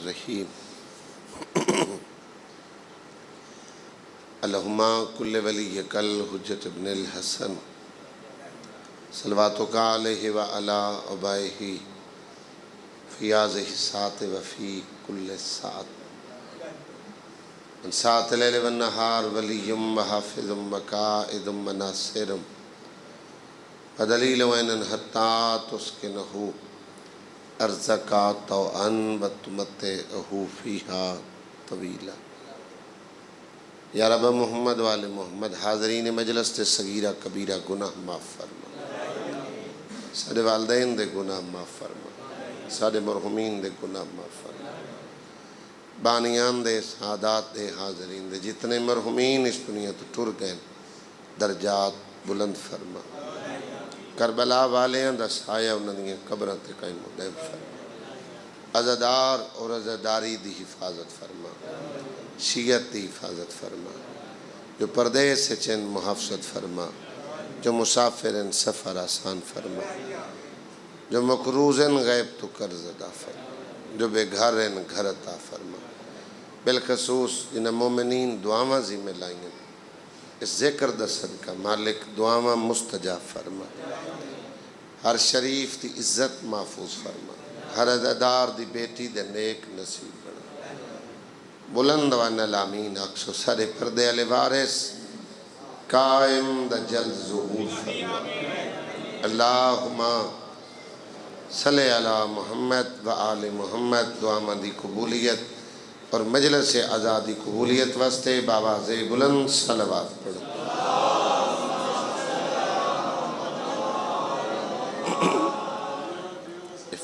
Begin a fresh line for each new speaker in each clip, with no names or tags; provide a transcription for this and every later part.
الرحیم اللہم کل ولیک الحجۃ ابن الحسن صلواتک علیہ وعلی آبائہ فی ہذہ الساعۃ وفی کل ساعۃ من ساعۃ اللیل والنہار ولی وحافظ وقائد وناصر ودلیل وعین حتی تسکنہ ارزق طوعا وتمتعہ فیہا طویلا۔ یا رب محمد وآل محمد حاضرین مجلس تے صغیرہ کبیرہ گناہ معاف فرما، سارے والدین دے گناہ معاف فرما، سارے مرحومین دے گناہ معاف فرما، بانیان دے سادات دے حاضرین دے جتنے مرحومین اس دنیا تو ٹر گئے درجات بلند فرما، کربلا والیاں دا سایہ انہاں دیاں قبراں تے قائم و دائم فرما، عزادار اور عزاداری دی حفاظت فرما، شیعت دی حفاظت فرما، جو پردیس سے چند محافظت فرما، جو مسافرن سفر آسان فرما، جو مقروضن غیب تو قرض ادا فرما، جو بے گھرن گھر عطا فرما، بالخصوص جن مومنین دعاواں ذمہ لائیں اس ذکر دا صدقہ مالک دعاواں مستجاب فرما، ہر شریف دی عزت محفوظ فرما، ہر عزادار دی بیٹی دے نیک نصیب بنا، بلند وانا لامین اکسو سارے پردے علی وارث قائم دا جلد ظہور فرما۔ اللہم صلی علی محمد و آل محمد، دعا مندی قبولیت اور مجلس آزادی قبولیت واسطے بآواز بلند صلوات پڑھو۔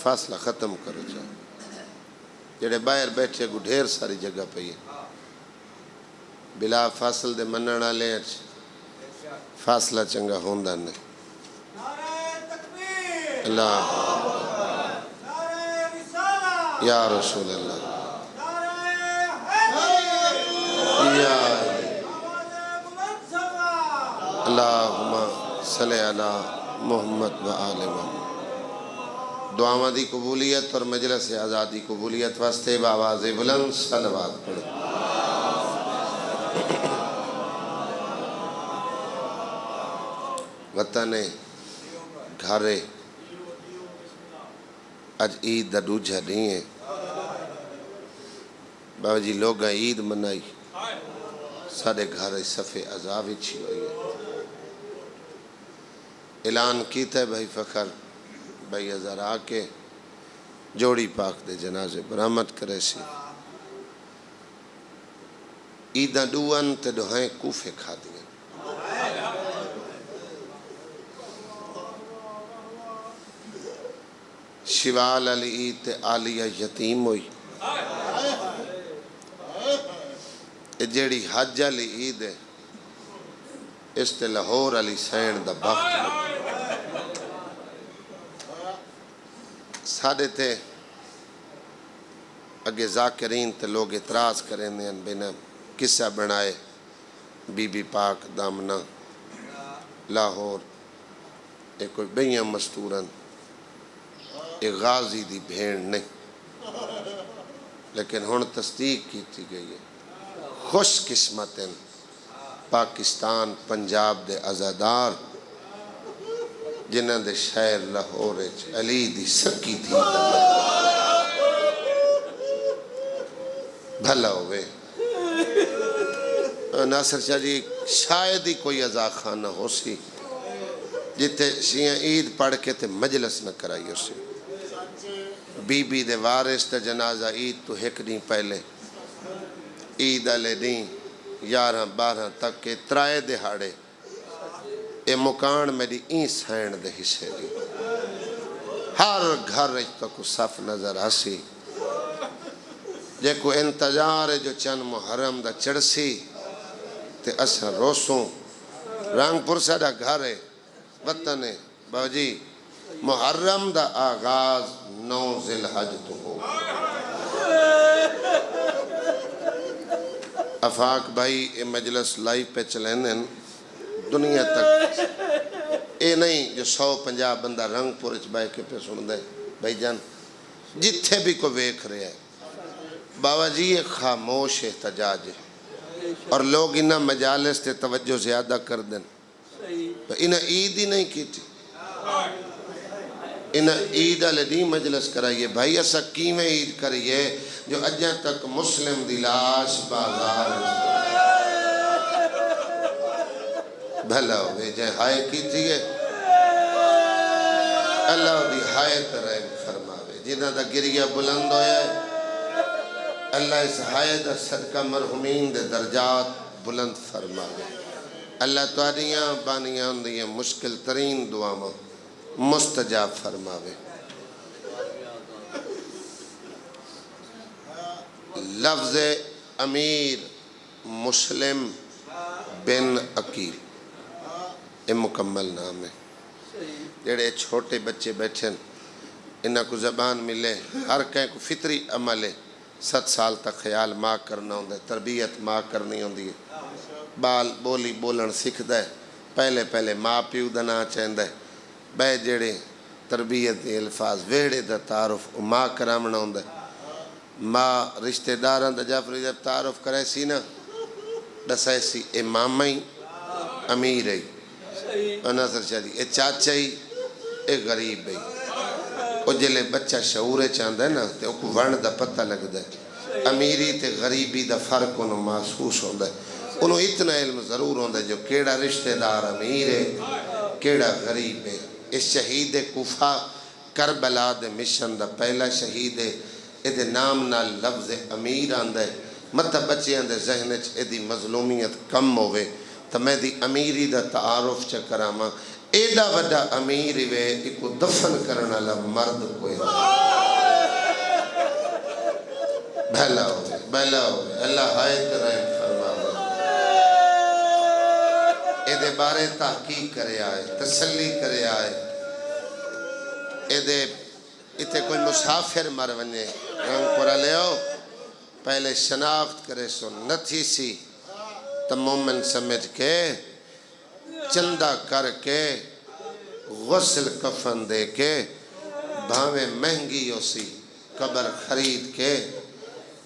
فاصلہ ختم کرو چاہو، جڑے باہر بیٹھے کو ڈھیر ساری جگہ پئی ہے، بلا فاصل دے منن والے فاصلہ چنگا ہوندا نہیں۔ اللہ یا رسول اللہ یا اللہم صلی علی محمد و آل محمد۔ دعاواں دی قبولیت اور مجلس آزادی قبولیت واسطے بآواز بلند صلوات پڑھو۔ وطن گھرے اج عید دا دوجھا نہیں ہے، بابا جی لوگاں عید منائی، سارے گھر صفے عذاب اچھی ہوئی ہے۔ اعلان کیتا ہے بھائی فخر بھائی ازار آکے جوڑی پاک دے جنازے برآمد کرے سی، عیدہ دوان تے دوہائیں کوفے کھا دیا، شوال علی عید تے آلیہ یتیم ہوئی، جیڑی حج علی عید ہے اس تے لاہور علی سین دا بخت ہے۔ ساڑھے تے اگے ذاکرین تے لوگ اعتراض کریں دیں بنا قصہ بنائے بی بی پاک دامنہ لاہور ایک کوئی بیاں مستورن ایک غازی دی بھیڑ نہیں، لیکن ہن تصدیق کی گئی ہے۔ خوش قسمتیں پاکستان پنجاب دے عزادار جنہاں دے شہر لاہور علی دی سکی تھی بھلا ہوئے۔ ناصر شاہ جی شاید ہی کوئی عزا خانہ ہو سی جتے شیعہ عید پڑھ کے تے مجلس نہ کرائی ہو سی، بی بی دے وارث تے جنازہ عید تو ایک دن پہلے عید علی دن 11-12 تک کے ترائے دہاڑے اے مکان میری این سین دے حصے دی، ہر گھر اجتا کو صف نظر آسی، جے کو انتظار جو چند محرم دا چڑسی تے اسا روسوں رنگ پرسہ دا گھر ہے وطن ہے بابا جی، محرم دا آغاز 9 ذی الحج تو ہو۔ افاق بھائی اے مجلس لائیو پہ چلیں دیں دنیا تک، اے نہیں جو 150 بندہ رنگ پورچ بائے کے پہ سن دے بھائی جان جتھے بھی کو ویکھ رہے ہیں بابا جی یہ خاموش احتجاج ہے اور لوگ انہاں مجالس تے توجہ زیادہ کر دیں انہاں عید ہی نہیں کی تھی انہاں عید والے نہیں مجلس کرائیے بھائی اسا کیویں عید کریے جو اجاں تک مسلم دی لاش بازار بھلا ہوئے جائے ہائے کی تھی اللہ دی ہائے ترہم فرماوے جنہاں دا گریہ بلند ہویا ہے اللہ اس ہائے دا صدقہ مرحومین دے درجات بلند فرماوے اللہ تواریاں بانیاں دیاں مشکل ترین دعاواں مستجاب فرماوے لفظ امیر مسلم بن عقیل یہ مکمل نام ہے جڑے چھوٹے بچے بیٹھیں انہاں کو زبان ملے ہر کہیں کو فطری عمل ہے 7 سال تک خیال ماں کرنا ہوندہ ہے تربیت ماں کرنی ہوندی ہے بال بولی بولن سکھ دے پہلے ماں پیو دا نا چاہندہ ہے بے جڑے تربیت دے الفاظ ویڑے دا تعارف ماں کرامنا ہوندہ ہے ماں رشتہ داران دا جعفری جب تعارف کرے سی نا دسائے سی اے مامائی امیر ہے ناصر شاہ جی اے چاچا ہی اے غریب ہے او جلے بچہ شعورے چاندہ ہے نا تے او کو ورن دا پتہ لگ دے امیری تے غریبی دا فرق انہوں محسوس ہوندہ ہے انہوں اتنا علم ضرور ہوندہ ہے جو کیڑا رشتہ دار امیر ہے کیڑا غریب ہے اس شہید کوفہ کربلا دے مشن دا پہلا شہید ہے ایدے نام نال لفظ امیر آندہ ہے مطلب بچے آندے ذہن اچ ایدی مظلومیت کم ہوئے تو میں دی امیری دا تعارف چکراما ایڈا وڈا امیر وے ایکو دفن کرنا لہ مرد کوئی بھلا ہوئے اللہ ہائے ترہم فرماوے ایدے بارے تحقیق کرے آئے تسلی کرے آئے ایدے اتے کوئی مسافر مر ونجے رنگ پورا لے ہو پہلے شناخت کرے سو نتھی سی تو مومن سمجھ کے چندہ کر کے غسل کفن دے کے بھاویں مہنگی ہو سی قبر خرید کے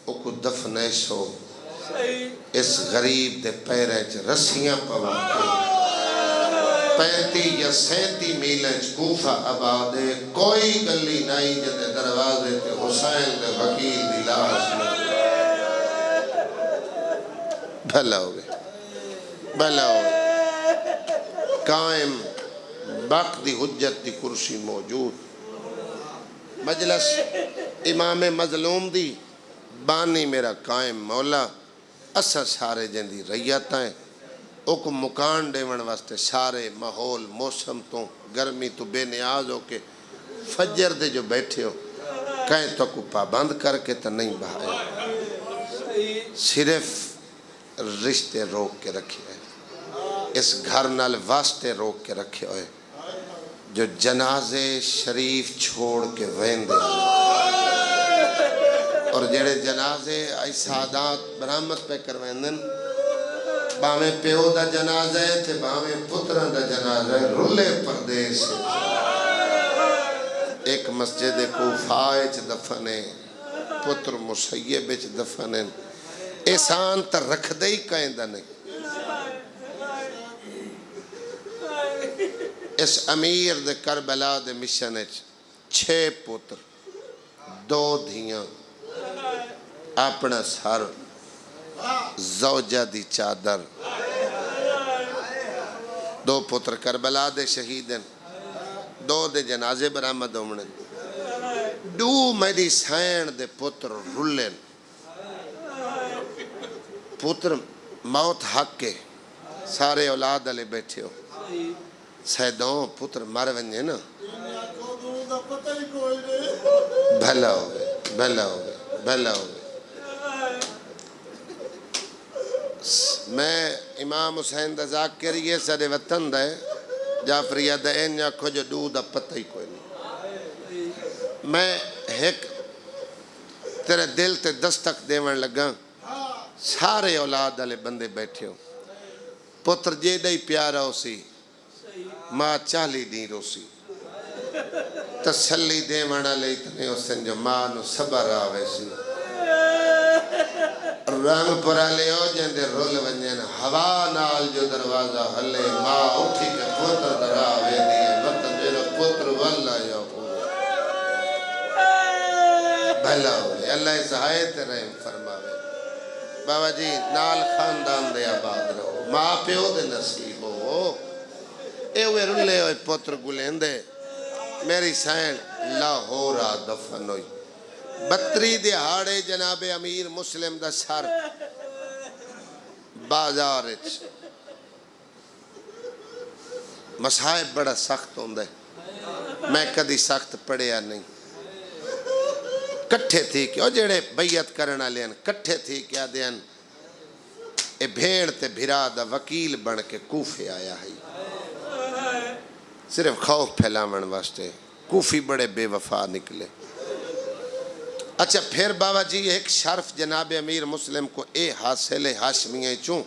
او کو دفنے سو اس غریب دے پیرے چ رسیاں پوا کے 35 یا 37 میلیں کوفہ آبادے کوئی گلی نہیں جتے دروازے تے حسین دے وکیل دی لاش میں بھلا ہوئے قائم باق دی حجت دی کرسی موجود مجلس امام مظلوم دی بانی میرا قائم مولا اسا سارے جن دی ریت ہیں او کو مکان ڈیون واسطے سارے ماحول موسم تو گرمی تو بے نیاز ہو کے فجر دے جو بیٹھے ہو کہیں تو کو پابند کر کے تو نہیں بہائے صرف رشتے روک کے رکھے ہیں اس گھر نال واسطے روک کے رکھے ہوئے جو جنازے شریف چھوڑ کے ویندے اور جڑے جنازے آئی سادات برامت پہ کرویندن باویں پیو دا جنازے تھے باویں پتران دا جنازے رلے پردیس ایک مسجد کوفہ چ دفنے پتر مسیب چ دفنے احسان تا رکھ دے ہی کہندہ نہیں اس امیر دے کربلا دے مشن 6 پتر 2 دھیاں اپنا سر زوجہ دی چادر 2 پتر کربلا دے شہیدن 2 دے جنازے برآمد ہومنے 2 میری سین دے پتر رلن پتر موت حق کے سارے اولاد علی بیٹھے ہو سیدوں پتر مر ونجے نا بھلا ہوگے میں امام حسین دا ذاکر یہ سارے وطن دے جعفریہ دا این یا کھو جو دو دا پتہ ہی کوئی نہیں میں ایک تیرے دل تے دستک دیوان لگا سارے اولاد والے بندے بیٹھے ہو پتر جے دے پیارا ہو سی ماں 40 دین رو سی تسلی دیوانا لے اتنے حسن جو ماں نو صبر آوے سی رنگ پرا لے ہو جندے رول ونجن ہوا نال جو دروازہ ہلے ماں اٹھی کے پوتر درا وے دیئے مطلب میرا پوتر والا یا بھلا ہوئے اللہ سہایت رحم فرماوے بابا جی نال خاندان دے آباد رہو ماں پیو دے نصیب ہو اے ہوئے رلے ہوئے پوتر گلین دے میری سین لاہورا دفن ہوئی 32 دہاڑے جناب امیر مسلم دا سر بازار مسائب بڑا سخت ہوندے میں کدی سخت پڑھیا نہیں کٹھے تھی کہ جڑے بیعت کرنا لین کٹھے تھی کیا دین اے بھیڑ تے بھرا دا وکیل بن کے کوفے آیا ہے صرف خوف پھیلاون واسطے کوفی بڑے بے وفا نکلے اچھا پھر بابا جی ایک شرف جناب امیر مسلم کو اے حاصل ہاشمیہ چوں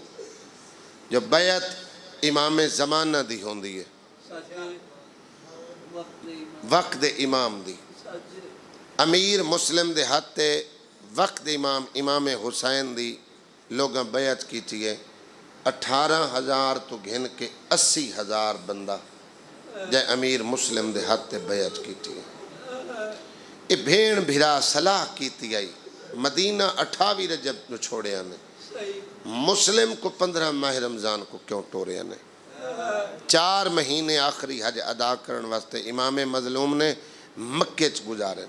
جو بیعت امام زمانہ دی ہوندی ہے وقت امام دی امیر مسلم دے ہاتھے وقت امام حسین دی لوگاں بیعت کی تھیے 18,000 تو گھن کے 80,000 بندہ جائے امیر مسلم دے ہاتھے بیعت کی تھیے اے بھیڑ بھرا صلاح کی تھی آئی مدینہ 28 رجب نو چھوڑے آنے مسلم کو 15 ماہ رمضان کو کیوں ٹورے آنے 4 مہینے آخری حج ادا کرن واسطے امام مظلوم نے مکے چ گزارے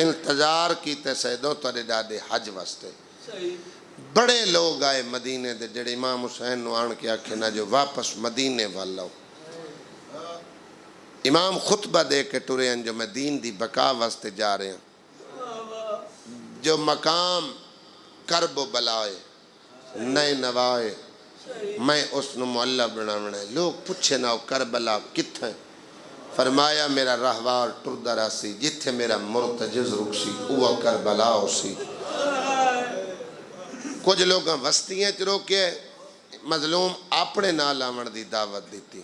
انتظار کیتے سیدوں تارے ڈاڈے حج واسطے بڑے لوگ آئے مدینے دے جڑے امام حسین نو آن کے آکھے نا جو واپس مدینے والا ہو امام خطبہ دے کے ٹورے ہیں جو میں دین دی بقا واسطے جا رہے ہیں جو مقام کرب و بلائے نئے نوائے میں اس نو معلّہ بناونا ہے لوگ پوچھے نہ کربلا کتھا ہے فرمایا میرا رہوار ٹردہ راسی جتھے میرا مرتجز رکسی اوہ کربلا ہو سی کچھ لوگاں وستیاں چ روکے مظلوم اپنے نال آمن دی دعوت دیتی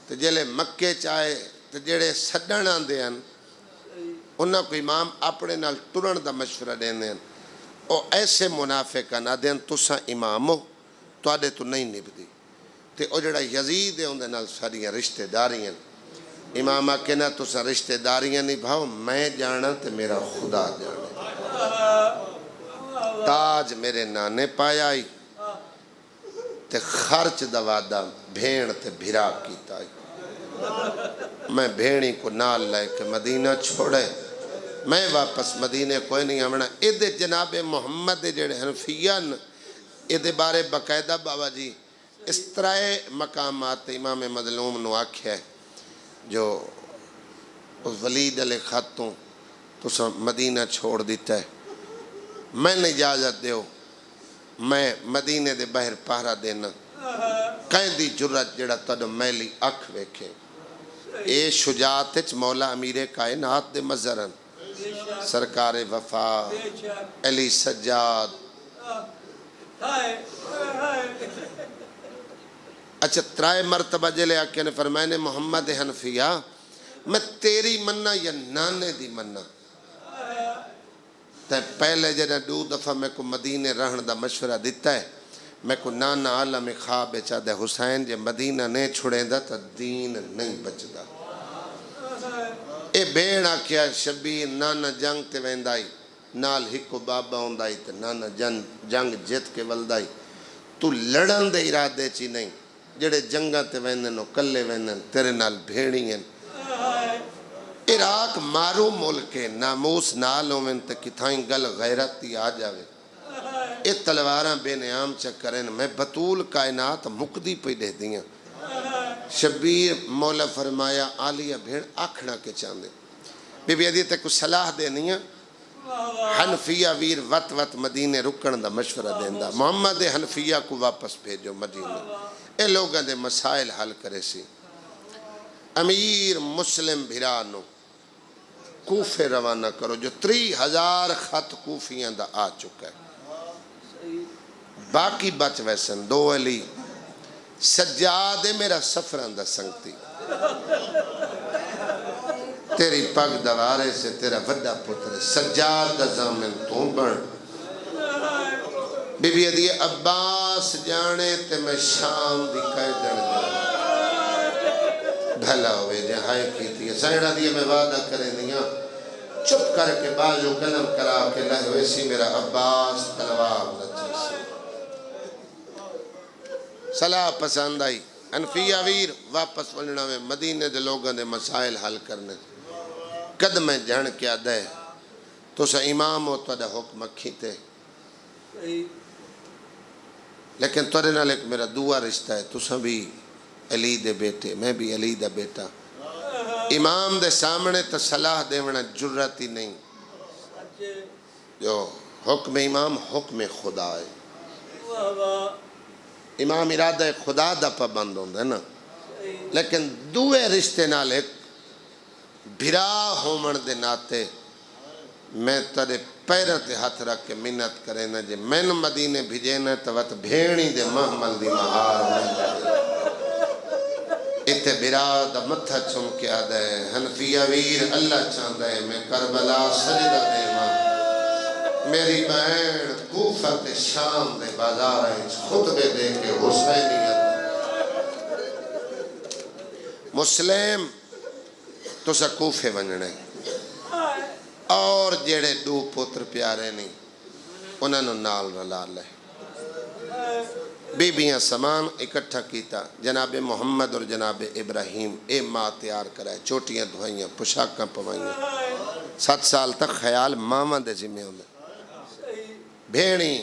تو جلے مکے چاہے تو جڑے سڈن آندے ہیں انہاں کو امام اپنے نال ٹرن دا مشورہ دیندے ہیں او ایسے منافقہ نہ دین تساں امام ہو تو آدھے تو نہیں نبدی تے او جڑا یزید ہے اندے نال ساریاں رشتہ داریاں امام آکے نا تساں رشتہ داریاں نہیں بھاؤ میں جانا تے میرا خدا جانا تاج میرے نانے پایا آئی تے خرچ دوادا بھیڑ تے بھرا کیتا آئی میں بھیڑی کو نال لائے کہ مدینہ چھوڑے میں واپس مدینے کوئی نہیں آمنا ادھے جناب محمد جڑے حنفیان ادھے بارے باقاعدہ بابا جی اس طرح مقامات امام مظلوم نو آکھیا ہے جو اس ولید علیہ خاتوں تو مدینہ چھوڑ دیتا ہے میں نے اجازت دیو میں مدینے دے باہر پہرا دینا کہیں دی جرت جڑا تڈو میلی اکھ ویکھے اے شجاعت چ مولا امیر کائنات دے مظہرن سرکار وفا علی سجاد اچھا 3 مرتبہ جلے آکے نے فرمائے نے محمد حنفیہ میں تیری مننا یا نانے دی مننا تے پہلے جنہ 2 دفعہ میں کو مدینے رہن دا مشورہ دیتا ہے میں کو نانا عالم خواب چاہ دے حسین جے مدینہ نہیں چھڑیں دا تا دین نہیں بچ دا اے بیڑا کیا شبیر نانا جنگ تے ویندائی نال ہکو بابا ہوندائی تے نانا جنگ جت کے ولدائی تو لڑن دے ارادے چی نہیں جڑے جنگاں تے ویندن و کلے ویندن تیرے نال بھیڑی ہیں عراق مارو ملکے ناموس نال ہوئن تے کتھائیں گل غیرتی آ جاوے اے تلواراں بے نیام چکریں میں بطول کائنات مقدی پہ دے دیاں شبیر مولا فرمایا آلیہ بھیڑ آکھنا کے چاندے بی بی عدیتے کو صلاح دینیاں حنفیہ ویر وط وط مدینے رکن دا مشورہ دیندہ محمد حنفیہ کو واپس بھیجو مدینے اے لوگاں دے مسائل حل کرے سی امیر مسلم بھرانو کوفے روانہ کرو جو 30,000 خط کوفیاں دا آ چکا ہے باقی بچ ویسن 2 علی سجاد میرا سفران دا سنگتی تیری پگ دوارے سے تیرا وڈا پتر سجاد دا زامن تو بڑھ بی بی ادھی عباس جانے تے میں شام دی قیدن جانے بھلا ہوئے جہائے کیتی ہے سائنہ دیئے میں وعدہ کریں دیا چپ کر کے بازو قلم کرا کے لہوے سی میرا عباس تلوار رچی سی صلاح پسند آئی انفیہ ویر واپس وننا میں مدینے دے لوگوں دے مسائل حل کرنے قد میں جھن کیا دے تو سا امام ہو تو دے حکم کھیتے لیکن تورے نال ایک میرا دعا رشتہ ہے تو سا بھی علی دے بیٹے میں بھی علی دا بیٹا امام دے سامنے تو صلاح دے ونا جرت ہی نہیں جو حکم امام حکم خدا ہے امام ارادہ خدا دا پابند ہوں ہے نا لیکن دوے رشتے نال ایک بھرا ہومن دے ناتے میں ترے پیرہ تے ہاتھ رکھ کے منت کرے نا جے میں مدینے بھیجے نا تو وقت بھیڑی دے محمل دی مہار اتے بھرا دا متھا چمکیا دے حنفیہ ویر اللہ چاندہ ہے میں کربلا سجدہ دے ماں میری بہن کوفہ تے شام دے بازار ہیں خطبے دے کے حسینیت مسلم تو سا کوفے وننے اور جیڑے دو پتر پیارے نہیں انہوں نے نال رلا لے بیبیاں سامان اکٹھا کیتا جناب محمد اور جناب ابراہیم اے ماں تیار کرائے چوٹیاں دھوائیاں پشاکاں پوائیاں 7 سال تک خیال ماما دے ذمہ ہوندے بھیڑی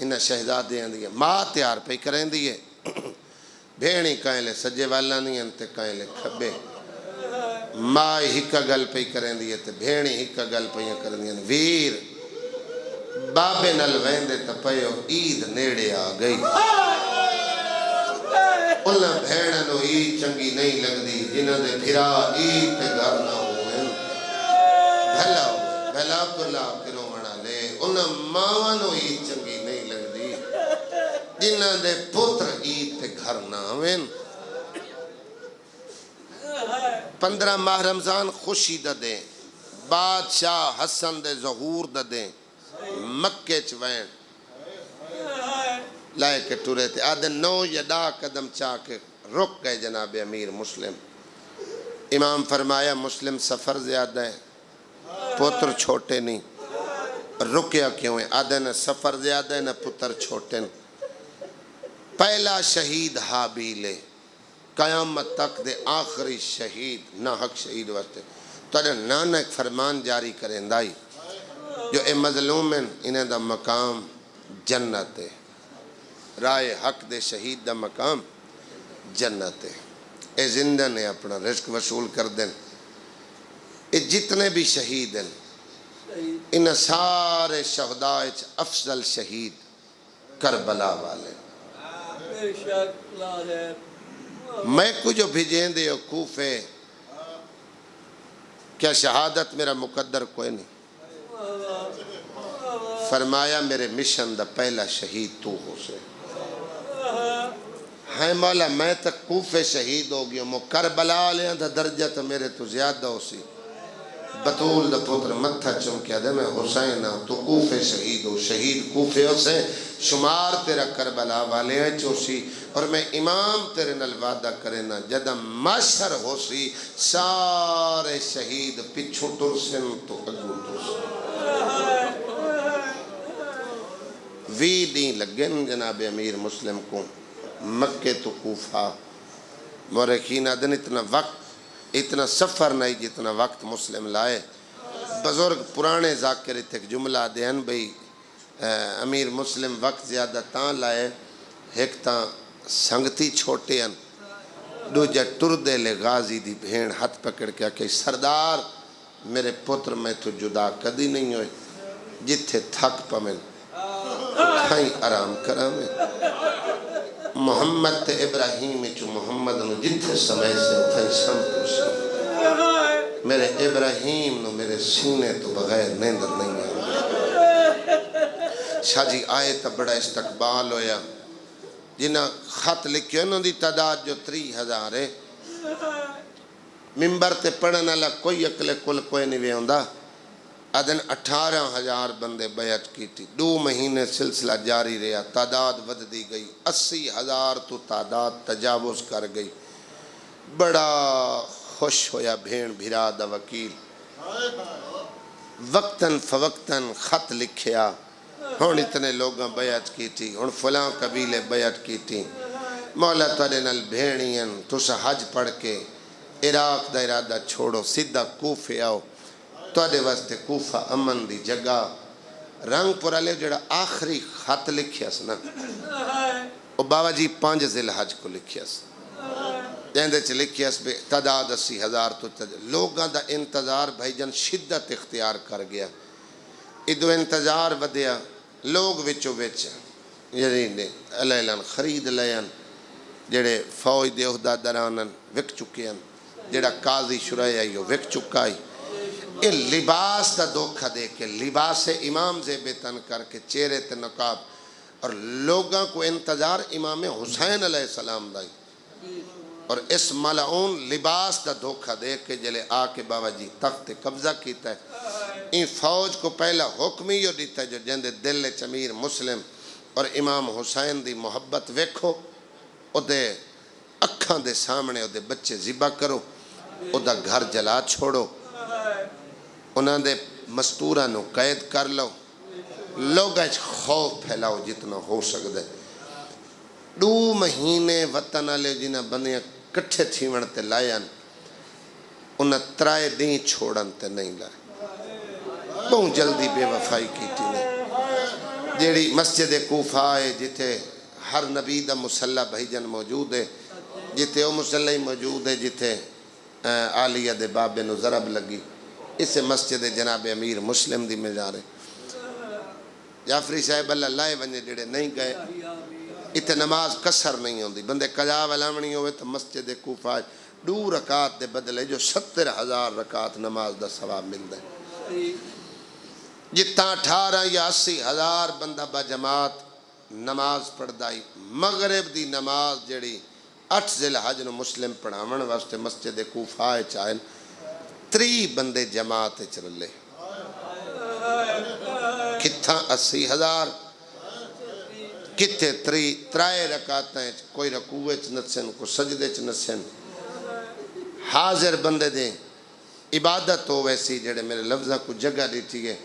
انہیں شہزادیاں دیئے ماں تیار پہ کریں دیئے بھیڑی کہیں لے سجے والا نہیں انتے کہیں لے کھبے ماں ہکا گل پہ کریں دیئے تے بھیڑی ہکا گل پہ کریں دیئے ویر بابے نل ویندے تپیو عید نیڑے آ گئی انہیں بھیڑنو عید چنگی نہیں لگ دی جنہ دے بھرا عید تے گھر نہ ہوئے بھلا ہوئے بھلا کلا کرو منا لے انہیں ماوانو عید چنگی نہیں لگ دی جنہ دے پتر عید تے گھر نہ ہوئے 15 ماہ رمضان خوشی دا دیں بادشاہ حسن دے ظہور دا دیں مکے چوین لائے کے ٹورے تھے آدھے 9 یا 10 قدم چاہ کے رک گئے جناب امیر مسلم امام فرمایا مسلم سفر زیادہ ہے پتر چھوٹے نہیں رکیا کیوں ہے آدھے نہ سفر زیادہ ہے نہ پتر چھوٹے نہیں پہلا شہید حابیلے قیامت تک دے آخری شہید نہ حق شہید واسطے تو نانا ایک فرمان جاری کریں دائی جو اے مظلوم ہیں انہیں دا مقام جنت ہے رائے حق دے شہید دا مقام جنت ہے اے زندہ نے اپنا رزق وصول کر دیں اے جتنے بھی شہید ہیں انہیں سارے شہداء افضل شہید کربلا والے میں کو جو بھیجیں دے کوفے کیا شہادت میرا مقدر کوئی نہیں فرمایا میرے مشن دا پہلا شہید تو ہو سے ہے مولا میں تک کوفے شہید ہو گیا مو کربلا لیا دا درجہ تو میرے تو زیادہ ہو سی بطول دا پتر متھا چمکیا دے میں حسین تو کوفے شہید ہو شہید کوفے ہو سے شمار تیرا کربلا والے ہیں چوسی اور میں امام تیرے نل وعدہ کرے نا جدہ معاشر ہو سی سارے شہید پچھو ترسن تو اگو ترسن وی دیں لگن جناب امیر مسلم کو مکہ تو کوفہ مورخین آدن اتنا وقت اتنا سفر نہیں جتنا وقت مسلم لائے بزرگ پرانے ذاکر ایک جملہ دین بھئی امیر مسلم وقت زیادہ تاں لائے ایک تاں سنگتی چھوٹے ہیں دو جا ٹردے لے غازی دی بھین ہاتھ پکڑ کیا کہ سردار میرے پتر میں تو جدا کدی نہیں ہوئے جتھے تھک پمن اٹھائیں آرام کرا میں محمد تے ابراہیم چو محمد نو جتھے سمے سے اٹھائیں سم پوشی میرے ابراہیم نو میرے سینے تو بغیر نیندر نہیں آئے شاہ جی آئے تا بڑا استقبال ہویا جنہ خط لکھے انہوں دی تعداد جو 3000 ہے ممبر تے پڑھن اللہ کوئی اکلے کل کوئی نہیں ہوندہ آدن 18,000 بندے بیعت کی تھی 2 مہینے سلسلہ جاری رہا تعداد ود دی گئی 80,000 تو تعداد تجاوز کر گئی بڑا خوش ہویا بھین بھرا دا وکیل وقتاً فوقتاً خط لکھیا ہون اتنے لوگاں بیعت کی تھی ہون فلاں قبیلے بیعت کی تھی مولا تارے نال بھینیاں تسا حج پڑھ کے عراق دا ارادہ چھوڑو سیدھا کوفے آؤ تواڈے واسطے کوفہ امن دی جگہ رنگ پورا لے جڑا آخری خط لکھیا سنا او بابا جی 5 ذی الحج کو لکھیا سنا جیندے چ لکھیا اس بے تعداد 80,000 تو لوگاں دا انتظار بھائی جان شدت اختیار کر گیا ادو انتظار ودیا لوگ وچو وچ یعنی نے علیلان خرید لیان جڑے فوج دے عہدہ درانن وک چکے ہیں جڑا قاضی شرعی آئیو وک چکائی یہ لباس دا دھوکہ دے کے لباس امام زیب تن کر کے چہرے تے نقاب اور لوگاں کو انتظار امام حسین علیہ السلام دائی اور اس ملعون لباس دا دھوکہ دے کے جلے آ کے بابا جی تخت قبضہ کیتا ہے ان فوج کو پہلا حکم ہی دیتا ہے جو جندے دل چمیر مسلم اور امام حسین دی محبت ویکھو او دے اکھاں دے سامنے او دے بچے ذبح کرو او دا گھر جلا چھوڑو انہاں دے مستورہ نو قید کر لو لوگاں خوف پھیلاؤ جتنا ہو سکتا ہے 2 مہینے وطن آلے جنہ بندیاں کٹھے تھیون تے لائن انہاں 3 دیں چھوڑن تے نہیں لائے بہت جلدی بے وفائی کی تھی نہیں جیڑی مسجد کوفہ ہے جتے ہر نبی دا مسلح بھائی جن موجود ہے جتے او مسلح موجود ہے جتے عالیہ دے بابے نو ضرب لگی اسے مسجد جناب امیر مسلم دی مزار ہے جعفری صاحب اللہ لائے ونجے جڑے نہیں گئے اتنے نماز کسر نہیں ہوندی بندے قضا ولامنی ہوئے تو مسجد کوفہ 2 رکعت دے بدلے جو 70,000 رکعت نماز دا ثواب ملتا ہے جتنا 18 یا 80,000 بندہ با جماعت نماز پڑھ دائی مغرب دی نماز جڑی 8 ذی الحج نو مسلم پڑھاون واسطے مسجد کوفہ چاہن 3 بندے جماعت چلے کتھاں 80,000 کتے 3 رکعتیں کوئی رکوع چ نسن کو سجدے چ نسن حاضر بندے دے عبادت ہو ویسی جڑے میرے لفظہ کو جگہ دیتی ہے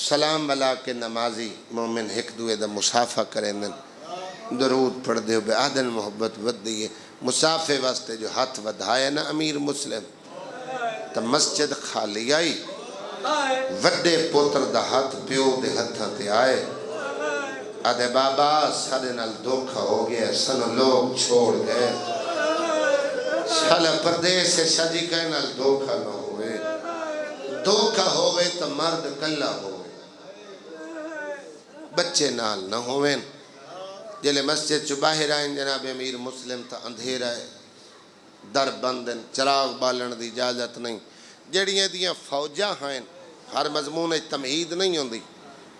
سلام والا کے نمازی مومن ایک دوے دا مسافہ کریں درود پڑھ دے بے آدن محبت ود دیئے مسافے واسطے جو ہاتھ ودھائے نا امیر مسلم تا مسجد خالی آئی وڈے پوتر دا ہاتھ پیو دے ہتھاں تے آئے آدھے بابا سارے نال دھوکہ ہو گیا سنو لوگ چھوڑ گئے شالا پردیس سے شادی کہے نال دھوکہ نہ ہوئے دھوکہ ہوئے تو مرد کلہ ہوئے بچے نال نہ ہوئے جلے مسجد چو باہر آئیں جناب امیر مسلم تا اندھیر آئے در بندن چراغ بالن دی اجازت نہیں جڑیاں دیاں فوجہ ہیں ہر مضمون تمہید نہیں ہوندی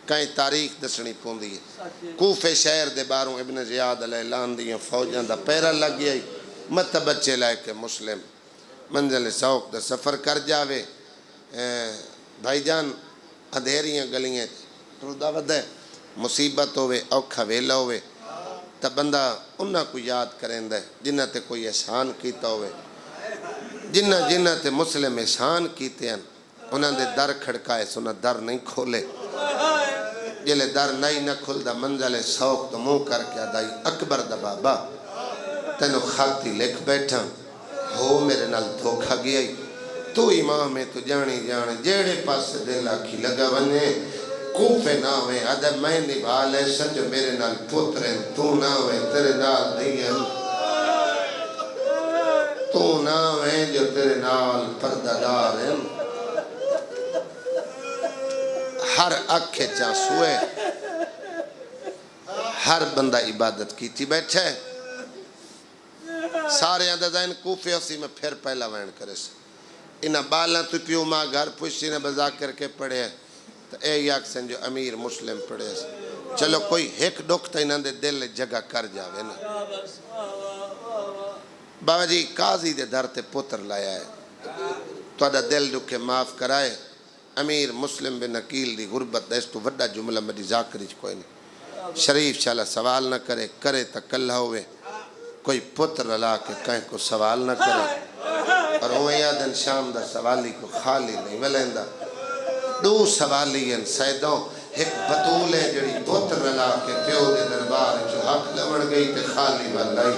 کہیں تاریخ دسنی پوندی ہے کوفے شہر دے باروں ابن زیاد علیہ الان دیاں فوجاں دا پیرا لگ گیا مت بچے لائے کے مسلم منزل سوق دا سفر کر جاوے بھائی جان اندھیریاں گلیاں رودہ ودے مصیبت ہوئے اوکھا ویلا ہوئے تا بندہ انہاں کو یاد کریں دے جنہ تے کوئی احسان کیتا ہوئے جنہ تے مسلم احسان کیتے ہیں انہاں دے در کھڑکائے سنہ در نہیں کھولے جلے در نہیں نہ کھل دا منزل سوق دا منہ کر کے دائی اکبر دا بابا تینو خاتی لکھ بیٹھا ہو میرے نال دھوکھا گیا تو امام ہے تو جانی جانے جیڑے پاس دل آکھی لگا بنے کوفے نہ ہوئے ادھر میں نبھا لے سجو میرے نال پتریں تو نہ ہوئے تیرے نال دیں تو نہ ہوئے جو تیرے نال پرددار ہیں ہر اکھے چانسوئے ہر بندہ عبادت کی تھی بیٹھے سارے اندازائن کوفے اسی میں پھر پہلا وین کرے سے انہا بالا تو پیو ماں گھر پوچھی نے بزا کر کے پڑھے تو اے یک سن جو امیر مسلم پڑھے سے چلو کوئی ایک ڈوکتا انہاں دے دل جگہ کر جاوے نا بابا جی قاضی دے در تے پتر لایا ہے تہاڈا دل دکھے معاف کرائے امیر مسلم بن عقیل دی غربت دا اس تو وڈا جملہ میری ذاکر وچ کوئی نہیں شریف شالا سوال نہ کرے کرے تا کلہ ہوئے کوئی پتر رلا کے کہیں کو سوال نہ کرے اور اویاں دن شام دا سوالی کو خالی نہیں ملیندا دو سوالی ہیں سیدوں ایک بطول ہے جڑی پتر رلا کے پیو دے دربار جو حق لوڑ گئی تے خالی والائی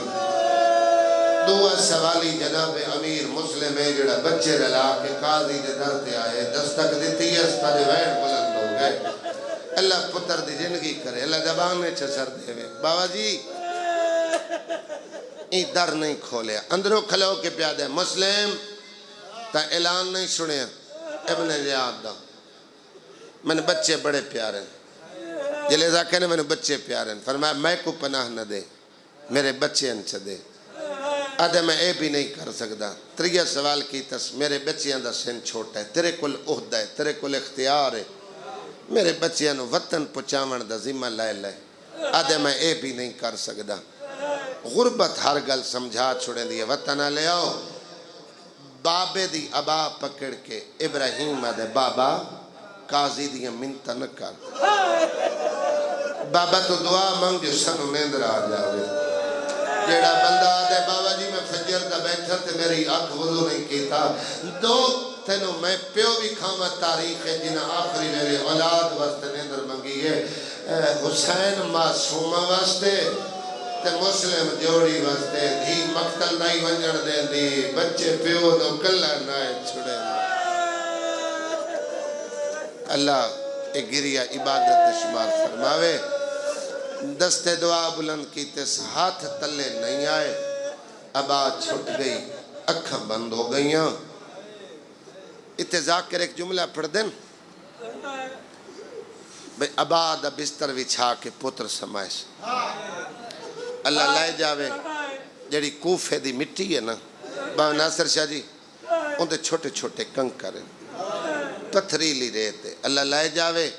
دو سوالی جناب امیر مسلم ہے جڑا بچے رلا کے قاضی دے در تے آئے دستک دیتی ہے اس طرح وین بلند ہو گئے اللہ پتر دی زندگی کرے اللہ زبان نے چسر دے وے بابا جی ای در نہیں کھولے اندروں کھلو کے پیادے مسلم تا اعلان نہیں سنے ابن زیاد دا میں نے بچے بڑے پیارے ہیں جلیزہ کہنے میں نے بچے پیارے ہیں فرمایا میں کو پناہ نہ دے میرے بچے انچہ دے آدھے میں اے بھی نہیں کر سکتا تریہ سوال کی تس میرے بچیاں دا سن چھوٹا ہے تیرے کل عہدہ ہے تیرے کل اختیار ہے میرے بچیاں نو وطن پچاون دا ذمہ لائے لائے آدھے میں اے بھی نہیں کر سکتا غربت ہر گل سمجھا چھوڑیں دیئے وطن لے آؤ بابے دی ابا پکڑ کے ابراہیم آدھے بابا قاضی دیئے منتہ نہ کر بابا تو دعا مانگ جو سنو نیندر آ جاوے جیڑا بندہ آدھے بابا جی میں فجر دا بیٹھا تے میری آنکھ وضو نہیں کیتا دو تینو میں پیو بھی کھاما تاریخ ہے جنہ آخری میرے اولاد واسطے نیندر منگی ہے حسین معصومہ واسطے تے مسلم جوڑی واسطے دھی مقتل نہیں ونجڑ دیں دی بچے پیو دو کلہ نائے چھڑے اللہ ایک گریہ عبادت شمار فرماوے دست دعا بلند کی تیس ہاتھ تلے نہیں آئے ابا چھٹ گئی اکھاں بند ہو گئیاں اتزاق کر ایک جملہ پڑھ دیں ابا دا بستر وچھا کے پتر سمائش اللہ لائے جاوے جڑی کوفے دی مٹی ہے نا باو ناصر شاہ جی ان دے چھوٹے چھوٹے کنکر ہیں پتھریلی رہتے اللہ لائے جاوے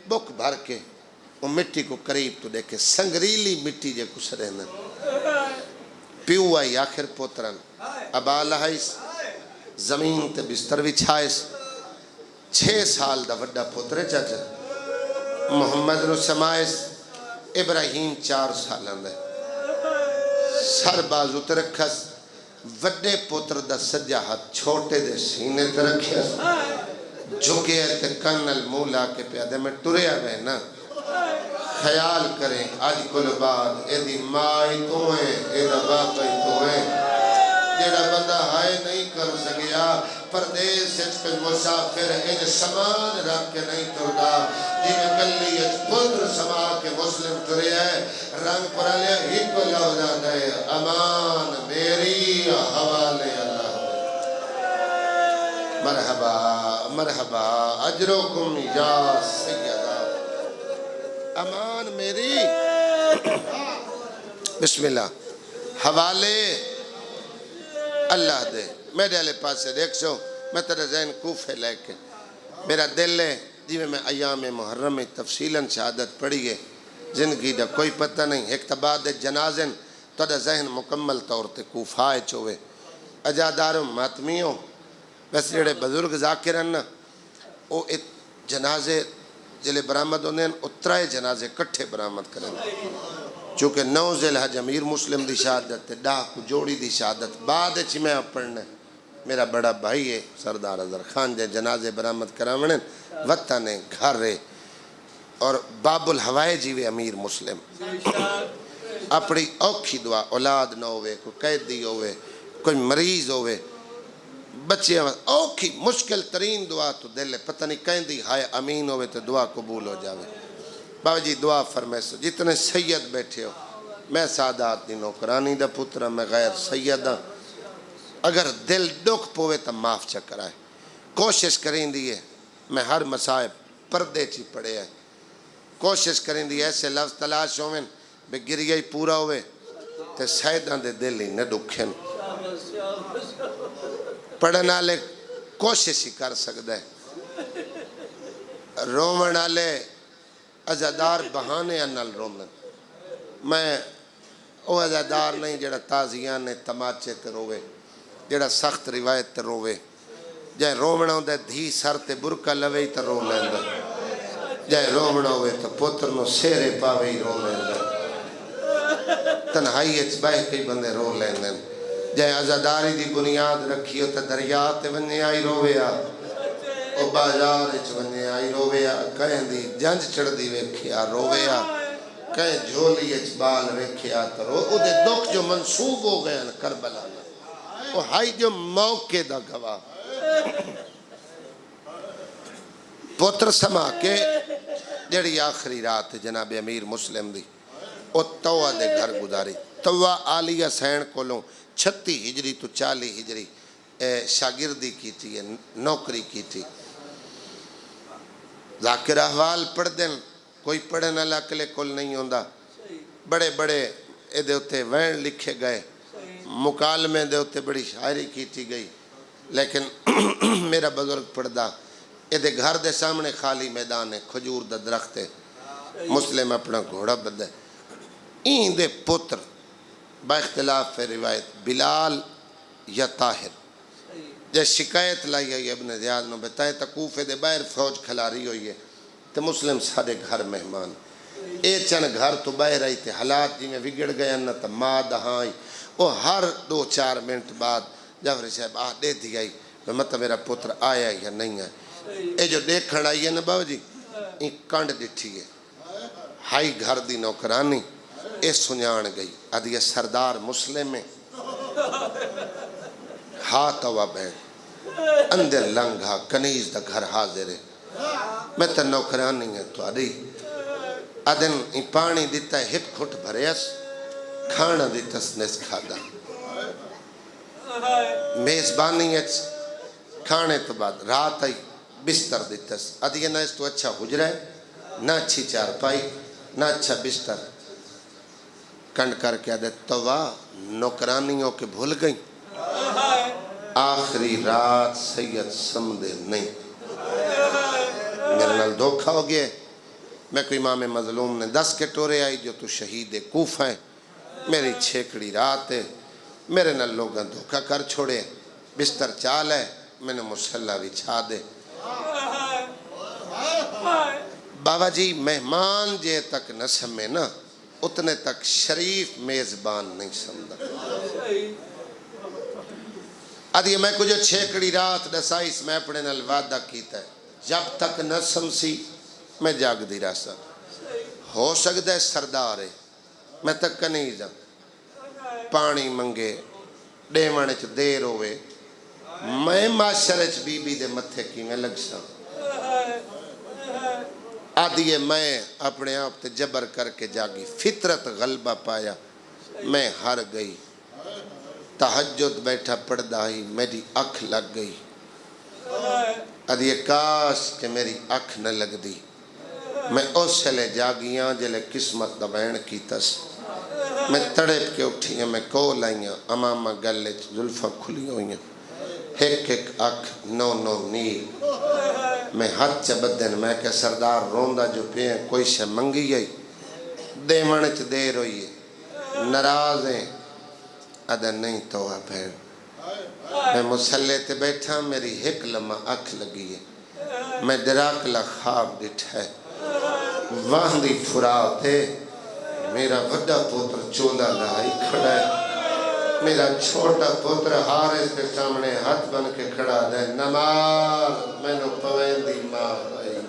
بک بھر کے وہ مٹی کو قریب تو دیکھے سنگریلی مٹی جے کچھ رہنا پیو آئی آخر پوترن ابا لہائیس زمین تے بستر وچھائیس 6 سال دا وڈا پوترے چاچا محمد نو سمائیس ابراہیم 4 سالان دے سر بازو تے رکھس وڈے پوتر دا سجا ہاتھ چھوٹے دے سینے تے رکھیس جھکے تے کنل مولا کے پیادے میں ٹریا بے نا خیال کریں آج کل بعد اے دی مائی تو ہیں اے دا باپی تو ہیں جیڑا بندہ ہائے نہیں کر سکیا پردیس اچھ پہ مسافر انج سامان رکھ کے نہیں تردا جی میں گلی اچھ پندر سما کے مسلم ترے ہے رنگ پر لیا ہی کو لوزا دے امان میری حوالے اللہ مرحبا مرحبا اجرکم یا سیدہ امان میری بسم اللہ حوالے اللہ دے میرے علیہ پاس سے دیکھ سو میں تیرے ذہن کوفے لے کے میرا دل ہے جی میں ایام محرم میں تفصیلاً شہادت پڑھی ہے زندگی دا کوئی پتہ نہیں ایک تباد جنازن تیرے ذہن مکمل طور تے کوفہ چوے اجاداروں ماتمیوں ویسے جڑے بزرگ ذاکرن او جنازے جلے برآمد ہونے ہیں اترائے جنازے کٹھے برآمد کریں چونکہ 9 ذی الحج امیر مسلم دی شہادت ڈاہ کو جوڑی دی شہادت بعد اچھی میں پڑھنے میرا بڑا بھائی ہے سردار اظہر خان جے جنازے برآمد کراونے وطن گھر رہے اور باب الہوائے جیوے امیر مسلم اپنی اوکھی دعا اولاد نہ ہوئے کوئی قیدی ہوئے کوئی مریض ہوئے بچے اوکھی مشکل ترین دعا تو دل پتہ نہیں کہیں دی ہائے امین ہوئے تو دعا قبول ہو جاوے بابا جی دعا فرمائے سو جتنے سید بیٹھے ہو میں سادات دی نوکرانی دا پترہ میں غیر سیدہ اگر دل دکھ پوے تو معاف چکرائے کوشش کریں دیئے میں ہر مسائب پردے چی پڑے آئے کوشش کریں دیئے ایسے لفظ تلاش ہوئے بے گریہ ہی پورا ہوئے تے سیدان دے دل ہی نہ دکھیں پڑھنا لے کوشش ہی کر سکتا ہے رومنا لے ازادار بہانے انال رومن میں او ازادار نہیں جڑا تازیان نے تماچے تے روے جڑا سخت روایت تے روے جائے رومنا ہوتا ہے دھی سر تے برکا لوے تو رو لیندہ جائے رومنا ہوئے تو پتر نو سیرے پاوے ہی رو لیندہ تنہائی اچ بائے کئی بندے رو لیندن جائے عزاداری دی بنیاد رکھی ہو تو دریاتے وننے آئی رویا او بازار اچ وننے آئی رویا کہیں دی جنج چڑھ دی ویکھیا رویا کہیں جھولی اچ بال ویکھیا تو رو او دے دکھ جو منصوب ہو گئے ہیں کربلا میں او ہائی جو موقع دا گواہ پتر سما کے جڑی آخری رات جناب امیر مسلم دی او توہ دے گھر گزاری توہ آلیہ سین کولوں 36 ہجری تو 40 ہجری شاگردی کی تھی نوکری کی تھی ذاکر احوال پڑھ دیں کوئی پڑھن اللہ کلے کل نہیں ہوندہ بڑے بڑے ادھے ہوتے وین لکھے گئے مکالمے دے ہوتے بڑی شاعری کی تھی گئی لیکن میرا بزرگ پڑھدا ادھے گھر دے سامنے خالی میدان ہے کھجور دا درخت ہے مسلم اپنا گھوڑا بدے این دے پتر با اختلاف روایت بلال یا طاہر جے شکایت لائی ہے ابن زیاد نے بتائے تکوفے دے باہر فوج کھلاری ہوئی ہے تو مسلم سارے گھر مہمان اے چند گھر تو باہر آئی تھے حالات جی میں بگڑ گئے نہ تو ماں دہائی وہ ہر 2-4 منٹ بعد جعفری صاحب دے دی آئی مطلب میرا پتر آیا یا نہیں آیا اے جو دیکھن آئی ہے نا بابا جی این کانڈ دٹھی ہے ہائی گھر دی نوکرانی اے سنیان گئی ادھی سردار مسلم میں ہاتھ ہوا بین اندر لنگھا کنیز دا گھر حاضر ہے میں تا نوکرانی ہے تو ادن پانی دیتا ہے ہپ کھٹ بھریس کھانا دیتا سنس کھادا میزبانی ہے کھانے تو بعد رات آئی بستر دیتا ادھی نہ اس تو اچھا حجرہ ہے نہ اچھی چار پائی نہ اچھا بستر کنڈ کر کے آدھے توہ نوکرانیوں کے بھول گئیں آخری رات سید سمدے نہیں میرے نال دھوکھا ہو گیا میں کوئی امام مظلوم نے 10 کے ٹورے آئی جو تو شہید کوفہ ہیں میری چھیکڑی رات ہے میرے نال لوگاں دھوکھا کر چھوڑے بستر چال ہے میں نے مسلح بھی چھا دے بابا جی مہمان جے تک نہ سمے نا اتنے تک شریف میزبان نہیں سمجھا ادھی میں کچھ چھیکڑی رات دسائیس میں اپنے نال وعدہ کیتا ہے جب تک نہ سمسی میں جاگ دی راسا ہو سکتا ہے سردار ہے میں تک کنیزا پانی منگے ڈیمانچ دیر ہوئے میں معاشرچ بی بی دے متھے کی میں لگ سا آدھیے میں اپنے آپ تے جبر کر کے جاگی فطرت غلبہ پایا میں ہر گئی تہجد بیٹھا پڑھدا ہی میری اکھ لگ گئی آدھیے کاش کہ میری اکھ نہ لگ دی میں اس لے جاگیاں جلے قسمت دبین کی تس میں تڑپ کے اٹھیاں میں کول آئیاں امامہ گلے زلفہ کھلی ہوئیاں ایک اکھ نو نیل میں ہاتھ چبدن میں کہ سردار روندہ جو پہیں کوئی سے منگی گئی دیوانچ دیر ہوئی ہے ناراض ہیں ادھا نہیں توہ بھین میں مسلح تے بیٹھا میری ایک لمحہ اکھ لگی ہے میں دراکلہ خواب ڈٹھ ہے وہاں دی فرات ہے میرا بڑا پوتر چولا لائی کھڑا ہے میرا چھوٹا پوتر حارث کے سامنے ہاتھ بن کے کھڑا دے نماز میں نو پوین دی ماں آئی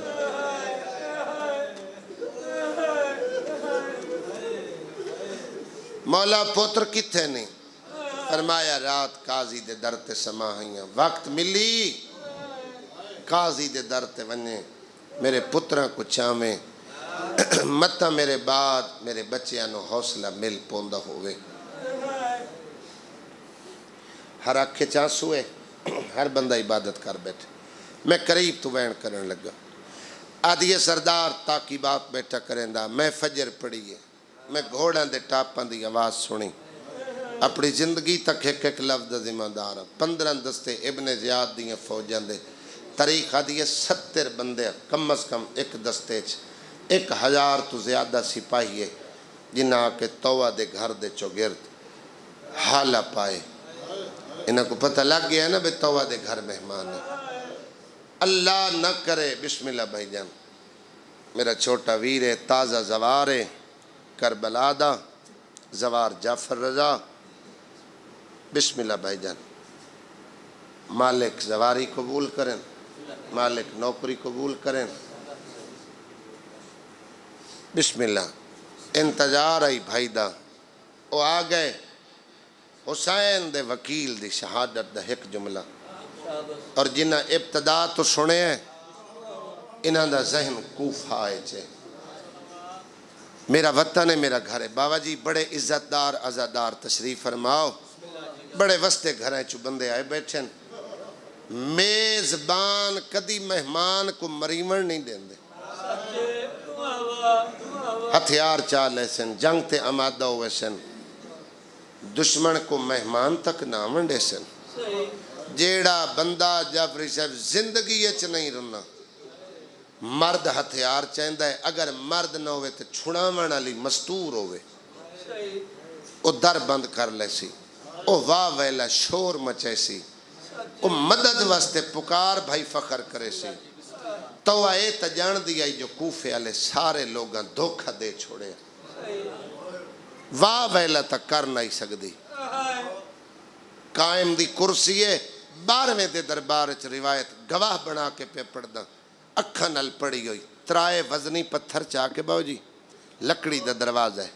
مولا پوتر کتھے نہیں فرمایا رات قاضی دے در تے سماہیاں وقت ملی قاضی دے در تے ونے میرے پترہ کو چاہمیں متہ میرے بعد میرے بچیاں نو حوصلہ مل پوندہ ہوئے ہر آنکھیں چانسو ہے ہر بندہ عبادت کر بیٹھے میں قریب تو وین کرن لگا آدھی سردار تاکی باپ بیٹھا کریں دا میں فجر پڑی ہے میں گھوڑاں دے ٹاپاں دی آواز سنی اپنی زندگی تک ایک لفظ ذمہ دار 15 دستے ابن زیاد دیاں فوجاں دے تاریخ آدھی 70 بندے کم از کم ایک دستے 1000 تو زیادہ سپاہی ہے جنہاں کے توہ دے گھر دے چوگرد حالہ پائے انہاں کو پتہ لگ گیا ہے نا بے توہ دے گھر مہمان ہے اللہ نہ کرے. بسم اللہ بھائی جان، میرا چھوٹا ویر ہے، تازہ زوار ہے، کربلا دا زوار جعفر رضا. بسم اللہ بھائی جان، مالک زواری قبول کریں، مالک نوکری قبول کریں. بسم اللہ. انتظار آئی بھائی دا، وہ آ گئے. حسین دے وکیل دی شہادت دا ایک جملہ، اور جنہ ابتدا تو سنے ہیں انہاں دا ذہن کوفہ آئے چھے. میرا وطن ہے، میرا گھر ہے. بابا جی بڑے عزت دار عزادار تشریف فرماؤ. بڑے وستے گھریں چو بندے آئے بیٹھیں. میزبان کدی مہمان کو مریمن نہیں دیں دے. ہتھیار چالے سن، جنگ تے آمادہ ہوئے سن، دشمن کو مہمان تک نہ ونڈے سن. جیڑا بندہ جعفری صاحب زندگی اچ نہیں رہنا، مرد ہتھیار چاہندہ ہے. اگر مرد نہ ہوئے تو چھڑاون والی مستور ہوئے، او در بند کر لے سی، او واہ ویلا شور مچے سی، او مدد واسطے پکار بھائی فخر کرے سی. تو آئے تجان دیا جو کوفے والے سارے لوگاں دھوکہ دے چھوڑے، واہ ویلا تک کر نہیں سکتی. قائم دی کرسی ہے، 12ویں دے دربار وچ روایت گواہ بنا کے پہ پڑھدا، اکھاں نال پڑھی ہوئی. ترائے وزنی پتھر چاہ کے باؤ جی لکڑی دا دروازہ ہے،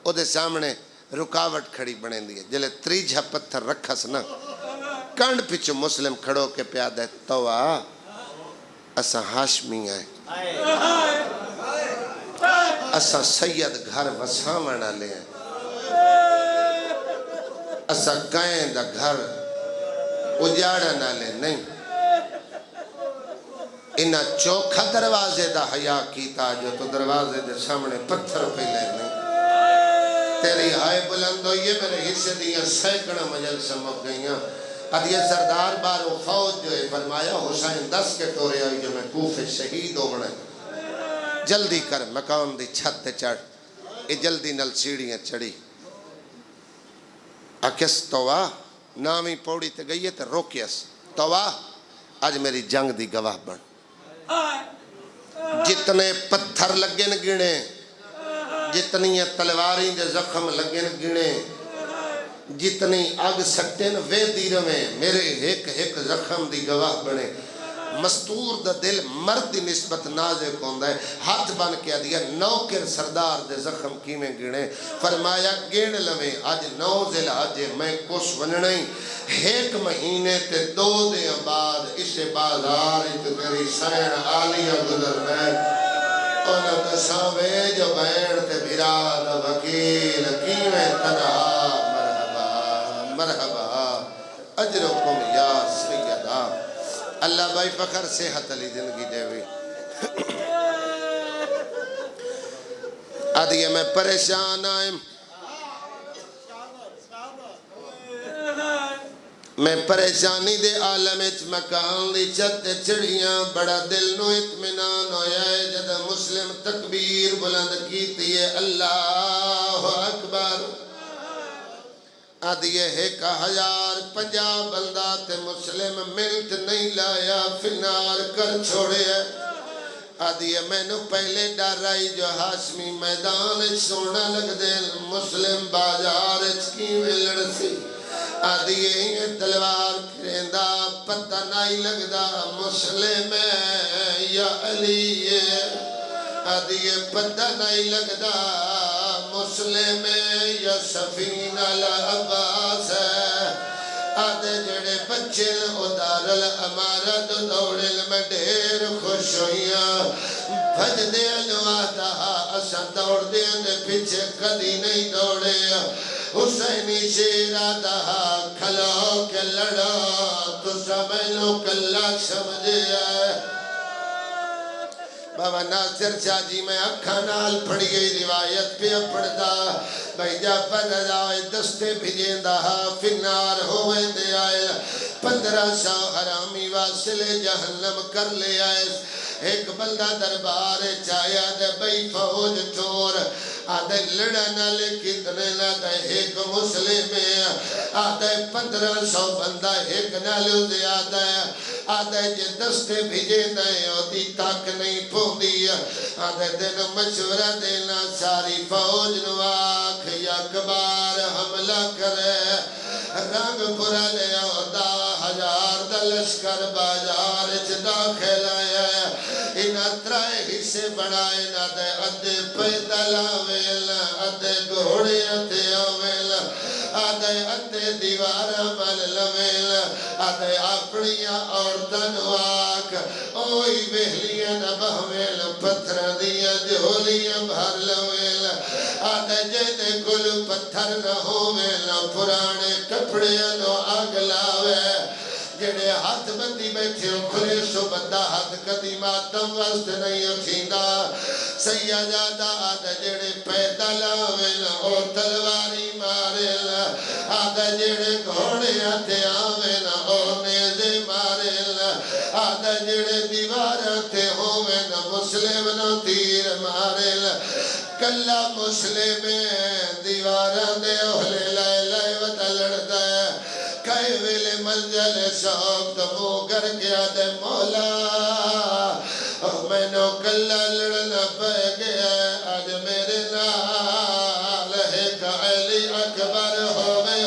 او دے سامنے رکاوٹ کھڑی بنے دی ہے. جلے تریجھا پتھر رکھا سنا، کنڈ پچھو مسلم کھڑو کے پیادہ ہے. تو اسا ہاشمی آئے، اسا سید گھر وساونا لے ہیں، اسا کائیں دا گھر اجاڑا نہ لے نہیں. انہا چوکھا دروازے دا حیاء کیتا جو تو دروازے دے سامنے پتھر پہ لے نہیں. تیری ہائے بلند ہوئی ہے، میرے حصے دیا سینکڑا مجل سمک گئیاں. اب یہ سردار بارو فوج جو ہے فرمایا حسین 10 کے ٹورے آئی جو میں کوفے شہید ہو بڑھیں. جلدی کر مقام دی چھت چڑھ. یہ جلدی نل سیڑھیاں چڑھی. اکس توا نامی پوڑی تے گئی ہے تے روکیس. توا آج میری جنگ دی گواہ بن. جتنے پتھر لگن گنے، جتنی تلواری دے زخم لگن گنے، جتنی آگ سٹن وے دیرویں، میرے ایک ایک زخم دی گواہ بنے. مستور دا دل مرد دی نسبت نازک ہوندہ ہے. ہاتھ بن کے دیا نوکر سردار دے زخم کیمیں گنے. فرمایا گین لویں آج 9 ذوالحج میں کچھ وننئی. 1 مہینے تے 2 دن بعد اسے بازار تے تیری سین آلیہ گزر میں. انہاں دساوے جو بین تے بھراد وکیل کیمیں تنہا. مرحبا مرحبا اجرکم یا سیدہ. اللہ بھائی فخر صحت علی زندگی دے ہوئی. آدھیے میں پریشان آئیم، میں پریشانی دے عالم اچ مکان دی چھت چڑیاں. بڑا دل نو اطمینان ہویا ہے جد مسلم تکبیر بلند کیتی ہے اللہ اکبر. آدھیے 1050 بندہ تے مسلم منٹ نہیں لایا فنار کر چھوڑے ہے. آدھیے میں نو پہلے ڈر آئی جو ہاشمی میدان سونا لگ دے، مسلم بازار کی ویلڑ سی. آدھیے یہ تلوار پھریندہ پتہ نہیں لگدا مسلم ہے یا علی ہے. آدھیے پتہ نہیں لگدا مسلم ہے یا سفین العباس ہے. آدھے جڑے بچے ادار الامارت دوڑل میں ڈھیر خوش ہوئیاں. بھج دے انواتا اساں دوڑ دے اندے پیچھے کدی نہیں دوڑے. حسینی شیرہ دہا کھلو کے لڑا تو سمجھو کلہ سمجھے آئے. بابا ناصر شاہ جی میں اکھا نال پڑھی گئی روایت پہ پڑھتا. بھائی جعفر رضا دستے بھیجیندہ فنار ہوئے دے آئے. 1500 حرامی واصل جہنم کر لے آئے. ایک بندہ دربار چاہیا دے بھئی فوج ٹور. آدھے لڑنا لے کتنے نہ دے ایک مسلم ہے. آدھے 1500 بندہ ایک نالو دے آدھے آدھے جے دستے بھیجے دیں ہوتی تک نہیں پوندی آدھے دن مشورہ دینا ساری فوج نواک یک بار حملہ کرے رنگ پورا لے ہوتا 1000 دا لشکر بازار اچ داخل آیا انہا ترائے حصے بڑھائے نہ دے ادھے پیدل آویل ادھے گھوڑے ادھے آویل آدھے ادھے دیوارہ مل لویل آدھے اپنیاں عورتن واک اوہی بہلیاں نبہویل پتھر دیاں جھولیاں بھر لویل آدھے جیدے گل پتھر نہ ہوویل پرانے کپڑے نو آگ لاوے جڑے ہاتھ بندی بیٹھے ہو کھلے سو بندہ ہاتھ کدی ماتم وست نہیں تھیندا سیادہ آدھا جڑے پیدل آویل او تلواری مارل آدھا جڑے گھوڑے آتے آویل او نیزے مارل آدھا جڑے دیوار آتے ہوویل مسلم نو تیر مارل کلا مسلم دیواراں دے اہلے لائے لائے ودلڑ دے کئی ویلے منزل شوق دمو کر گیا دے مولا میں نو کلا لڑنا پہ گیا آج میرے نال ایک علی اکبر ہوئے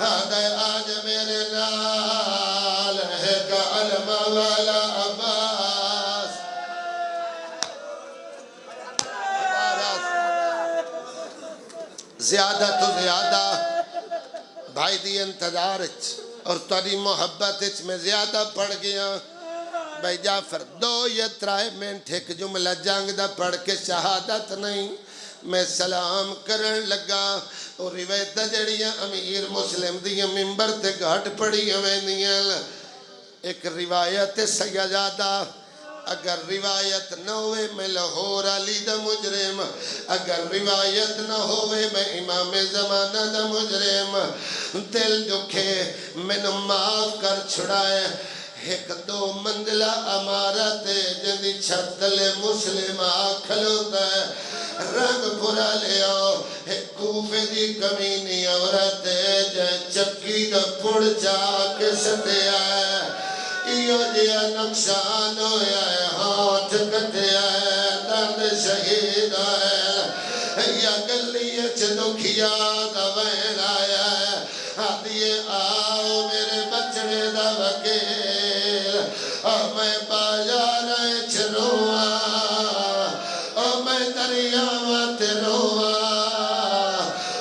آج میرے نال ایک علم والا عباس زیادہ تو زیادہ بھائی دی انتظار اور تاری محبت میں زیادہ پڑھ گیا بھائی جعفر 2 یا 3 منٹ ایک جملہ جنگ دا پڑھ کے شہادت نہیں میں سلام کرن لگا اور روایت جڑیاں امیر مسلم دیاں ممبر تے گھٹ پڑی ہوئے ایک روایت سیادہ اگر روایت نہ ہوئے میں لاہور علی دا مجرم اگر روایت نہ ہوئے میں امام زمانہ دا مجرم دل دکھے میں نے معاف کر چھڑائے 1-2 منزلہ امارت جندی چھتلے مسلم آکھلوتا ہے رنگ پورا لے آؤ ایک کوفے دی کمینی عورت جے چکی دا پڑ چاک ستے آئے ایو جیا نقصان ہویا ہے ہاتھ کٹے آئے دند شہید آئے یا گلی دکھیا دا وین آیا ہے آدھیے آؤ میرے بچڑے دا وکیل اور میں بازار چھروا اور میں دریاوات روا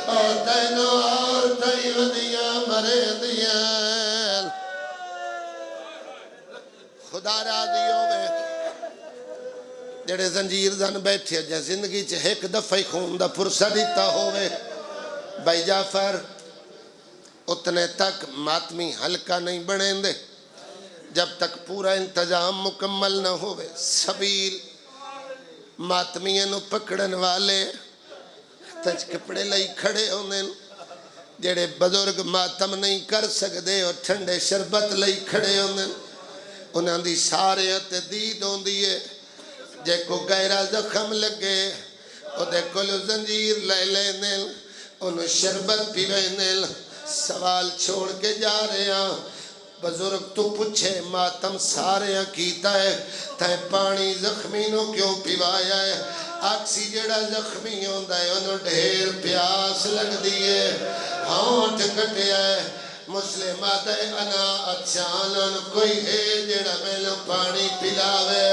اور تینو اور تیو دیا مرے دیا خدا راضی ہوئے جڑے زنجیر زن بیٹھے جے زندگی چے ایک دفعہ خون دا پرسہ دیتا ہوئے بھائی جعفر اتنے تک ماتمی ہلکا نہیں بڑھیں دے جب تک پورا انتظام مکمل نہ ہوئے سبیل ماتمیاں نو پکڑن والے تج کپڑے لئی کھڑے ہونے جڑے بزرگ ماتم نہیں کر سکتے اور ٹھنڈے شربت لئی کھڑے ہونے انہاں دی سارے تے دید ہوں دیئے جے کو گہرا زخم لگے او دے کلو زنجیر لے لے نیل انہوں شربت پیوے نیل سوال چھوڑ کے جا رہے ہیں بزرگ تو پوچھے ماتم سارے ہیں کیتا ہے تائیں پانی زخمی نو کیوں پیوایا ہے آکسی جڑا زخمی ہوندہ ہے انہوں ڈھیر پیاس لگ دیئے ہونٹ کٹے ہے مسلم آدھے انا اچھانن کوئی ہے جڑا میں لو پانی پلاوے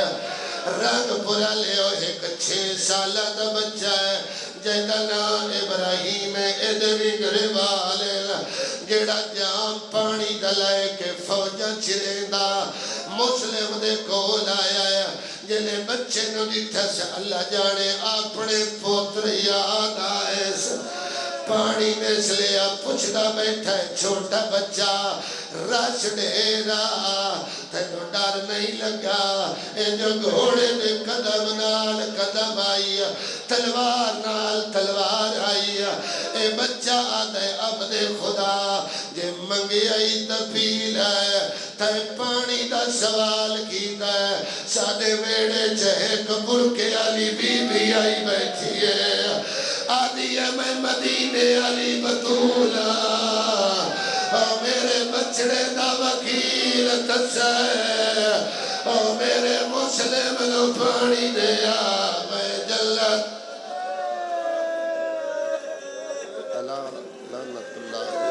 رنگ پورا لے ہو ایک 6 سالہ دا بچہ ہے جیدہ نام ابراہیم ادوی گریوالے جیڑا جام پانی دلائے کے فوجہ چرندہ مسلم دے کول آیا ہے جنہیں بچے نو دیتا سے اللہ جانے اپنے پوتر یاد آئے پانی میں اس لیا پچھتا بیٹھا ہے چھوٹا بچہ رش ڈیرا تینو ڈر نہیں لگا اے جو گھوڑے دے قدم نال قدم آئی تلوار نال تلوار آئی اے بچہ آدھے عبد خدا جے منگی آئی تفیل ہے تے پانی دا سوال کیتا ہے سادے ویڑے چہے کبر کے علی بی بی آئی بیٹھی ہے آدھی ہے میں مدینے علی بطولہ او میرے بچڑے دا وکیل دسے او میرے مسلم نو پانی دیا میں جلت لعنت اللہ